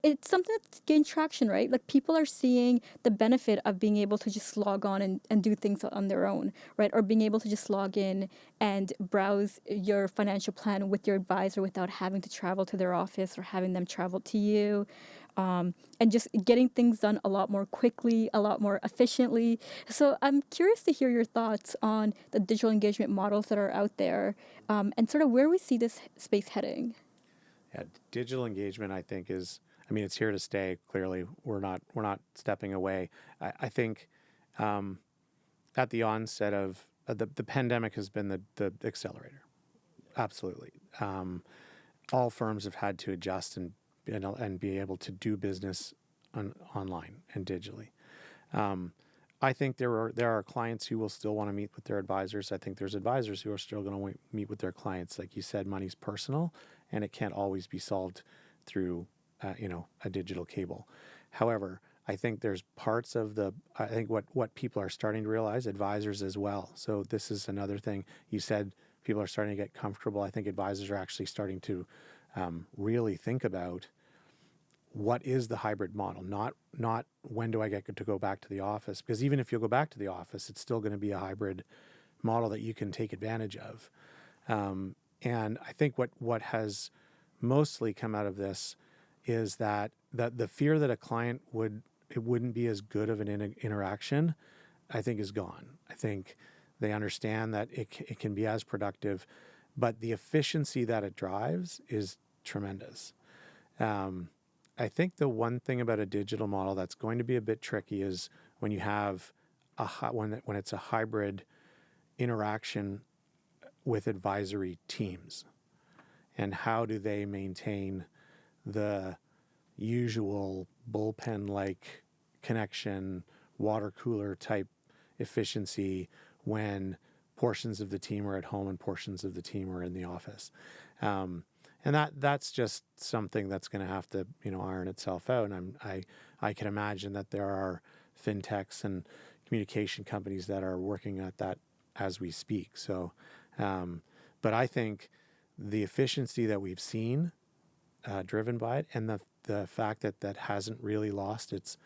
it's something that's gained traction, right? Like people are seeing the benefit of being able to just log on and do things on their own, right? Or being able to just log in and browse your financial plan with your advisor without having to travel to their office or having them travel to you. And just getting things done a lot more quickly, a lot more efficiently. So I'm curious to hear your thoughts on the digital engagement models that are out there, and sort of where we see this space heading. Yeah, digital engagement, I think, I mean, it's here to stay. Clearly, we're not stepping away. I think at the onset of the pandemic has been the accelerator. Absolutely. All firms have had to adjust and be able to do business online and digitally. I think there are clients who will still want to meet with their advisors. I think there's advisors who are still going to meet with their clients. Like you said, money's personal, and it can't always be solved through a digital cable. However, I think there's parts of I think what people are starting to realize, advisors as well. So this is another thing you said. People are starting to get comfortable. I think advisors are actually starting to really think about what is the hybrid model, not when do I get to go back to the office, because even if you go back to the office, it's still going to be a hybrid model that you can take advantage of. And I think what has mostly come out of this is that the fear that a client it wouldn't be as good of an interaction, I think is gone. I think they understand that it can be as productive, but the efficiency that it drives is tremendous. I think the one thing about a digital model that's going to be a bit tricky is when you have when it's a hybrid interaction with advisory teams, and how do they maintain the usual bullpen-like connection, water cooler type efficiency when portions of the team are at home and portions of the team are in the office. And that's just something that's going to have to iron itself out. And I can imagine that there are fintechs and communication companies that are working at that as we speak. So, but I think the efficiency that we've seen driven by it, and the fact that hasn't really lost its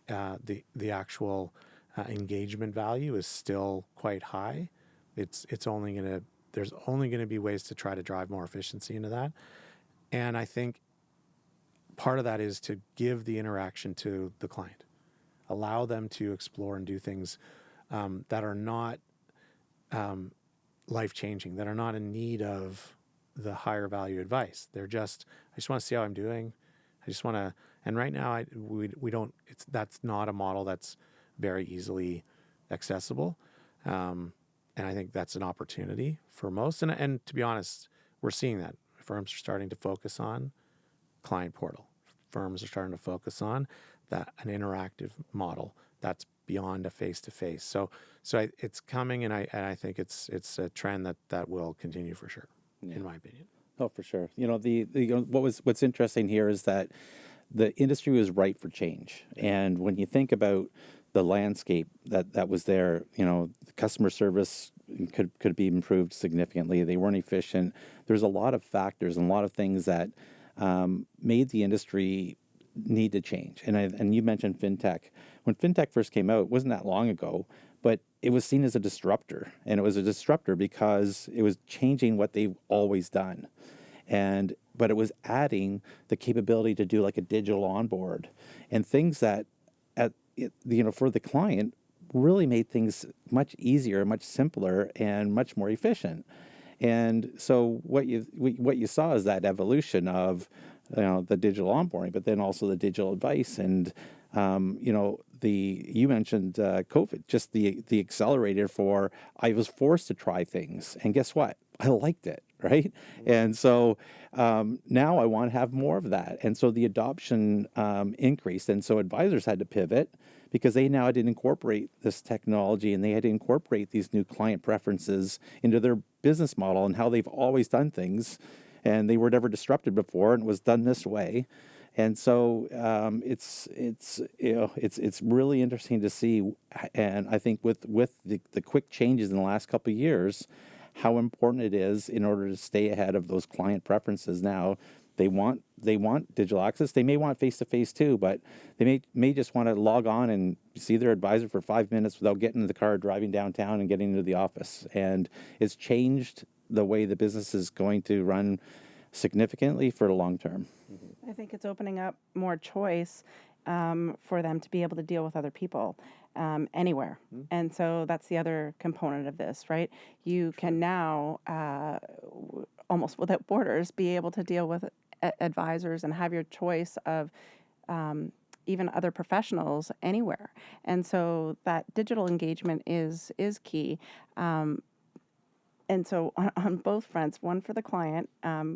the actual engagement value is still quite high. It's only going to There's only going to be ways to try to drive more efficiency into that. And I think part of that is to give the interaction to the client, allow them to explore and do things that are not life-changing, that are not in need of the higher value advice. I just want to see how I'm doing. I just want to, and right now we don't, that's not a model that's very easily accessible. And I think that's an opportunity for most. And to be honest, we're seeing that. Firms are starting to focus on client portal. Firms are starting to focus on an interactive model that's beyond a face-to-face. So it's coming, and I think it's a trend that will continue for sure, in my opinion. Oh, for sure. What's interesting here is that the industry was ripe for change. And when you think about the landscape that was there, the customer service could be improved significantly. They weren't efficient. There's a lot of factors and a lot of things that made the industry need to change. And you mentioned fintech. When fintech first came out, it wasn't that long ago, but it was seen as a disruptor. And it was a disruptor because it was changing what they've always done. But it was adding the capability to do like a digital onboard and things that for the client really made things much easier, much simpler, and much more efficient. And so what you saw is that evolution of the digital onboarding, but then also the digital advice. And you mentioned COVID, just the accelerator for, I was forced to try things, and guess what? I liked it, right? And so now I want to have more of that. And so the adoption increased, and so advisors had to pivot because they now had to incorporate this technology, and they had to incorporate these new client preferences into their business model and how they've always done things, and they were never disrupted before, and it was done this way. And so it's really interesting to see, and I think with the quick changes in the last couple of years, how important it is in order to stay ahead of those client preferences now They want digital access. They may want face to face too, but they may just want to log on and see their advisor for 5 minutes without getting in the car, driving downtown, and getting into the office. And it's changed the way the business is going to run significantly for the long term. I think it's opening up more choice for them to be able to deal with other people anywhere. And so that's the other component of this, right? You can now, almost without borders, be able to deal with advisors and have your choice of even other professionals anywhere. And so that digital engagement is key. And so on both fronts, one for the client,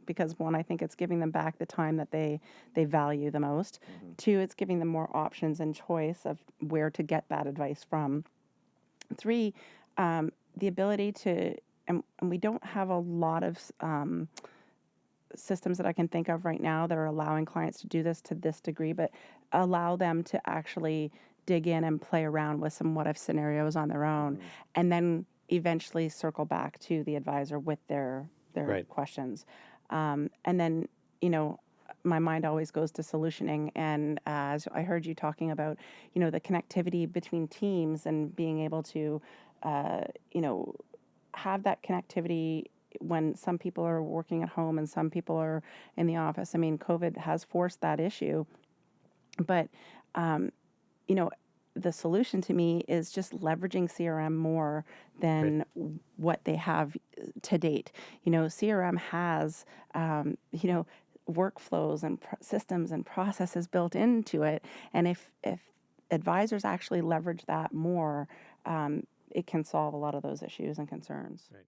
because one, I think it's giving them back the time that they value the most. Two, it's giving them more options and choice of where to get that advice from. Three, the ability to, and we don't have a lot of systems that I can think of right now that are allowing clients to do this to this degree, but allow them to actually dig in and play around with some what if scenarios on their own, and then eventually circle back to the advisor with their Right. questions. And then, my mind always goes to solutioning. And as I heard you talking about, the connectivity between teams and being able to, have that connectivity when some people are working at home and some people are in the office. I mean, COVID has forced that issue. But, the solution to me is just leveraging CRM more than what they have to date. CRM has, workflows and systems and processes built into it. And if advisors actually leverage that more, it can solve a lot of those issues and concerns. Right.